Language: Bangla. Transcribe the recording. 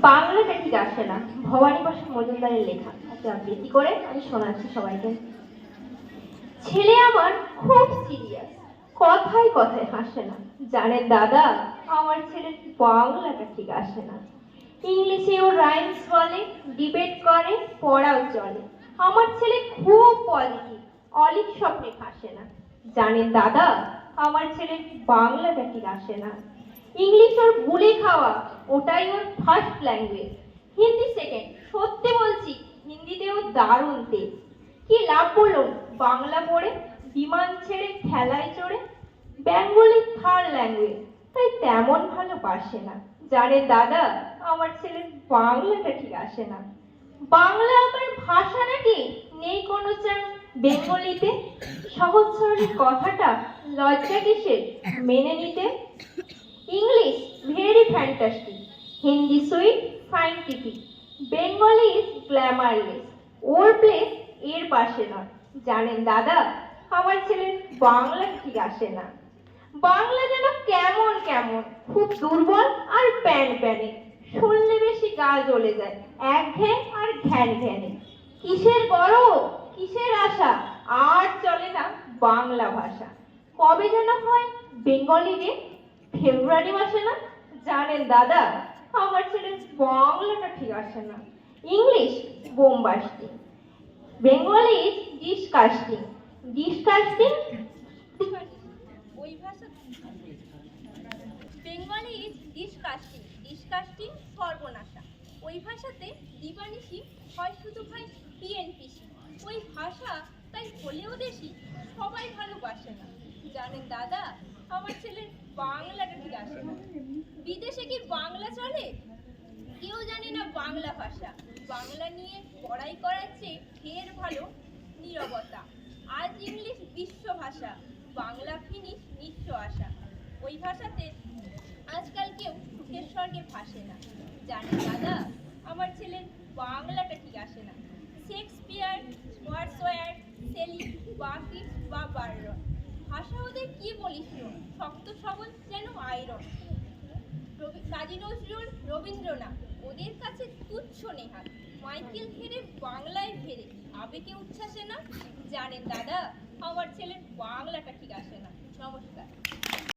বাংলাটা ঠিক আসে না। ভবানী প্রসাদ মজুমদারের লেখা একটা আবৃত্তি করে আমি শোনাচ্ছি সবাইকে। ছেলে আমার খুব সিরিয়াস, কথায় কথায় হাসে না। জানেন দাদা, আমার ছেলের বাংলাটা ঠিক আসে না। ইংলিশেও রাইমস বলে, ডিবেট করে, পড়াও চলে। আমার ছেলে খুব পজিটিভ, অলিক স্বপ্নে ভাসে না। জানেন দাদা, আমার ছেলের বাংলাটা ঠিক আসে না। ইংলিশ ওর গুলে খাওয়া, ওটাই ওর ফার্স্ট ল্যাঙ্গুয়েজ। হিন্দি সেকেন্ড, সত্যি বলছি, হিন্দিতেও দারুণ তেজ। কি লাভ বলুন বাংলা পড়ে, বিমান ছেড়ে খেলায় চড়ে। বেঙ্গলি থার্ড ল্যাঙ্গুয়েজ, তাই তেমন ভালোবাসে না। জানেন দাদা, আমার ছেলের বাংলাটা ঠিক আসে না। বাংলা আমার ভাষা নাকি, নেই কোনো চান বেঙ্গলিতে। সহজ সরল কথাটা লজ্জা কিসের মেনে নিতে। English very fantastic, Hindi sweet scientific, Bengali is glamourless, or place এর পাশে নয়। জানেন দাদা, আমার ছেলের বাংলা ঠিক আসে না। বাংলা যেন কেমন কেমন, খুব দুর্বল আর প্যান প্যানে। শুনলে বেশি গা জ্বলে যায়, একঘেয়ে আর ঘ্যান ঘ্যানে। কিসের গর্ব, কিসের আশা, আর চলে না বাংলা ভাষা। কবে যেন হয় বেঙ্গলি ডে, ফেব্রুয়ারি মাসে না। জানেন দাদা, আমার ছেলের বাংলাটা ঠিক আসে না। English bombasting, Bengali is disgusting, disgusting ওই ভাষা বেঙ্গলি ইজ ডিসকাস্টিং, ডিসকাস্টিং সর্বনাশা। ওই ভাষাতে দিবানিশি হয় শুধু ভাই পিএনপিসি। ওই ভাষা তাই হলেও দেশি, সবাই ভালোবাসে না। জানেন দাদা, আমার ছেলের বাংলাটা ঠিক আসে না। বিদেশে কি বাংলা চলে? কেউ জানে না বাংলা ভাষা। বাংলা নিয়ে পড়াই করাচ্ছে ঢের ভালো নীরবতা। আজ ইংলিশ বিশ্ব ভাষা, বাংলা ফিনিশ নিঃস্ব আশা। ওই ভাষাতে আজকাল কেউ সুখের স্বর্গে ভাসে না। জানেন দাদা, আমার ছেলের বাংলাটা ঠিক আসে না। শেক্সপিয়ার, ওয়ার্ডসওয়ার্থ, শেলি, বাকিট বা বাররন, ভাষা ওদের কি বলিস, শক্ত সবল যেন আয়রন। কাজী নজরুল, রবীন্দ্রনাথ, ওদের কাছে তুচ্ছ নেহাত। মাইকেল হেরে বাংলায় ফেরে, আবেগে উচ্ছ্বাসে না। জানেন দাদা, আমার ছেলের বাংলাটা ঠিক আসে না। নমস্কার।